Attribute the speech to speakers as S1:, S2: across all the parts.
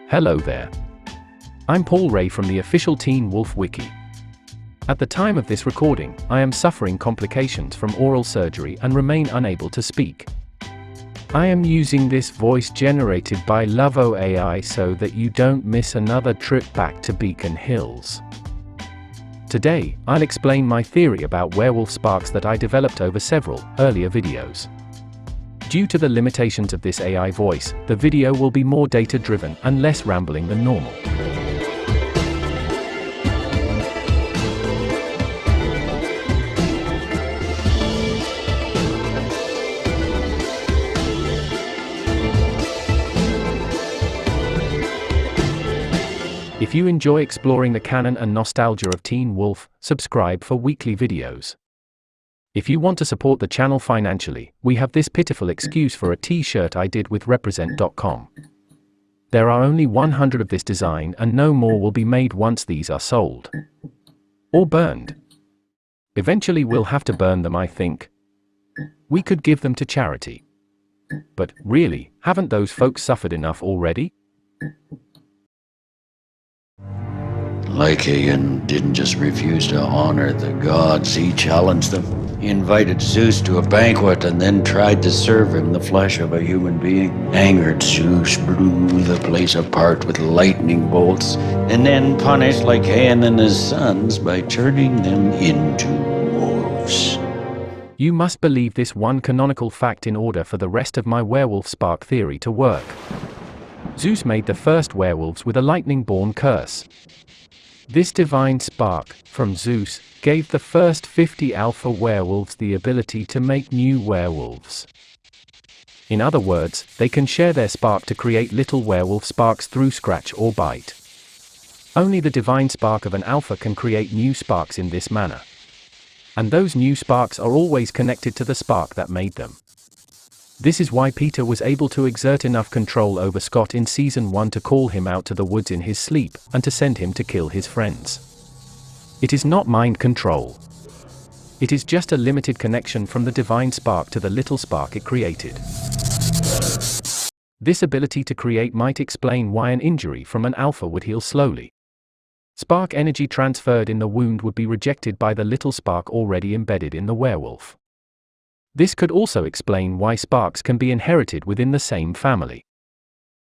S1: Hello there. I'm Paul Ray from the official Teen Wolf Wiki. At the time of this recording, I am suffering complications from oral surgery and remain unable to speak. I am using this voice generated by Lovo AI so that you don't miss another trip back to Beacon Hills. Today, I'll explain my theory about werewolf sparks that I developed over several earlier videos. Due to the limitations of this AI voice, the video will be more data-driven and less rambling than normal. If you enjoy exploring the canon and nostalgia of Teen Wolf, subscribe for weekly videos. If you want to support the channel financially, we have this pitiful excuse for a t-shirt I did with represent.com. There are only 100 of this design and no more will be made once these are sold. Or burned. Eventually we'll have to burn them, I think. We could give them to charity. But, really, haven't those folks suffered enough already?
S2: Lycaon didn't just refuse to honor the gods, he challenged them. He invited Zeus to a banquet and then tried to serve him the flesh of a human being. Angered Zeus blew the place apart with lightning bolts, and then punished Lycaon and his sons by turning them into wolves.
S1: You must believe this one canonical fact in order for the rest of my werewolf spark theory to work. Zeus made the first werewolves with a lightning-born curse. This divine spark, from Zeus, gave the first 50 alpha werewolves the ability to make new werewolves. In other words, they can share their spark to create little werewolf sparks through scratch or bite. Only the divine spark of an alpha can create new sparks in this manner. And those new sparks are always connected to the spark that made them. This is why Peter was able to exert enough control over Scott in Season 1 to call him out to the woods in his sleep, and to send him to kill his friends. It is not mind control. It is just a limited connection from the divine spark to the little spark it created. This ability to create might explain why an injury from an alpha would heal slowly. Spark energy transferred in the wound would be rejected by the little spark already embedded in the werewolf. This could also explain why sparks can be inherited within the same family.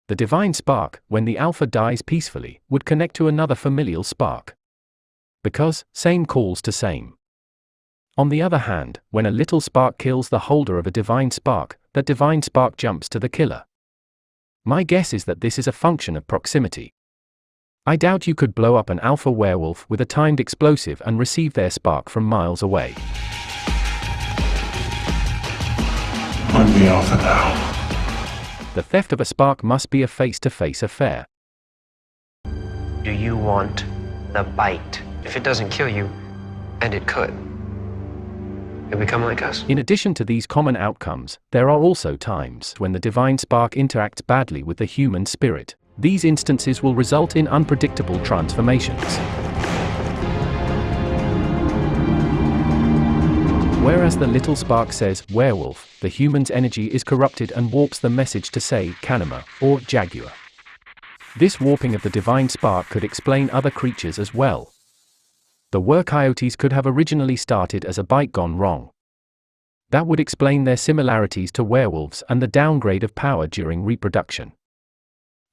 S1: The divine spark, when the alpha dies peacefully, would connect to another familial spark. Because, same calls to same. On the other hand, when a little spark kills the holder of a divine spark, that divine spark jumps to the killer. My guess is that this is a function of proximity. I doubt you could blow up an alpha werewolf with a timed explosive and receive their spark from miles away.
S3: I'm the alpha now.
S1: The theft of a spark must be a face-to-face affair.
S4: Do you want the bite? If it doesn't kill you, and it could, you'll become like us.
S1: In addition to these common outcomes, there are also times when the divine spark interacts badly with the human spirit. These instances will result in unpredictable transformations. Whereas the little spark says, werewolf, the human's energy is corrupted and warps the message to say, canema, or jaguar. This warping of the divine spark could explain other creatures as well. The were-coyotes could have originally started as a bite gone wrong. That would explain their similarities to werewolves and the downgrade of power during reproduction.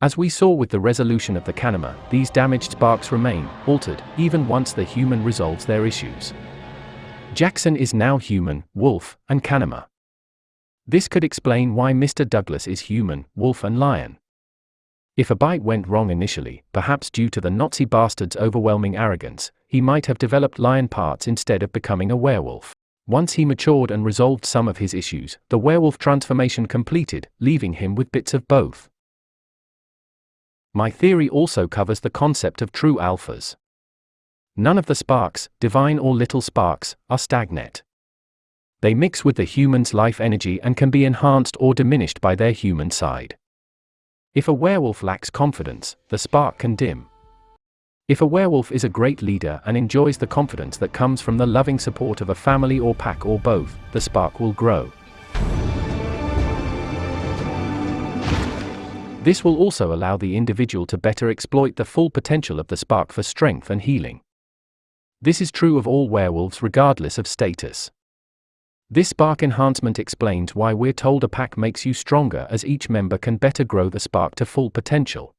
S1: As we saw with the resolution of the canema, these damaged sparks remain, altered, even once the human resolves their issues. Jackson is now human, wolf, and canema. This could explain why Mr. Douglas is human, wolf and lion. If a bite went wrong initially, perhaps due to the Nazi bastard's overwhelming arrogance, he might have developed lion parts instead of becoming a werewolf. Once he matured and resolved some of his issues, the werewolf transformation completed, leaving him with bits of both. My theory also covers the concept of true alphas. None of the sparks, divine or little sparks, are stagnant. They mix with the human's life energy and can be enhanced or diminished by their human side. If a werewolf lacks confidence, the spark can dim. If a werewolf is a great leader and enjoys the confidence that comes from the loving support of a family or pack or both, the spark will grow. This will also allow the individual to better exploit the full potential of the spark for strength and healing. This is true of all werewolves regardless of status. This spark enhancement explains why we're told a pack makes you stronger, as each member can better grow the spark to full potential.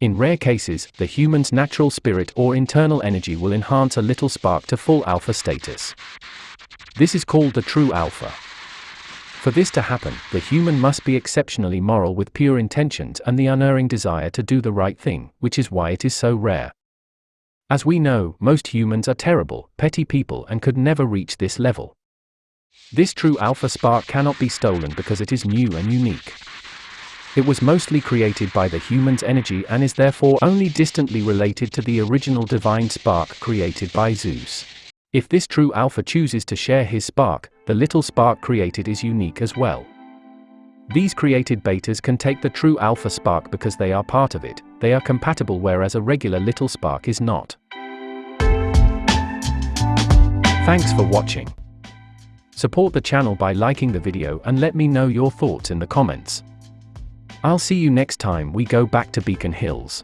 S1: In rare cases, the human's natural spirit or internal energy will enhance a little spark to full alpha status. This is called the true alpha. For this to happen, the human must be exceptionally moral with pure intentions and the unerring desire to do the right thing, which is why it is so rare. As we know, most humans are terrible, petty people and could never reach this level. This true alpha spark cannot be stolen because it is new and unique. It was mostly created by the human's energy and is therefore only distantly related to the original divine spark created by Zeus. If this true alpha chooses to share his spark, the little spark created is unique as well. These created betas can take the true alpha spark because they are part of it. They are compatible, whereas a regular little spark is not. Thanks for watching. Support the channel by liking the video and let me know your thoughts in the comments. I'll see you next time we go back to Beacon Hills.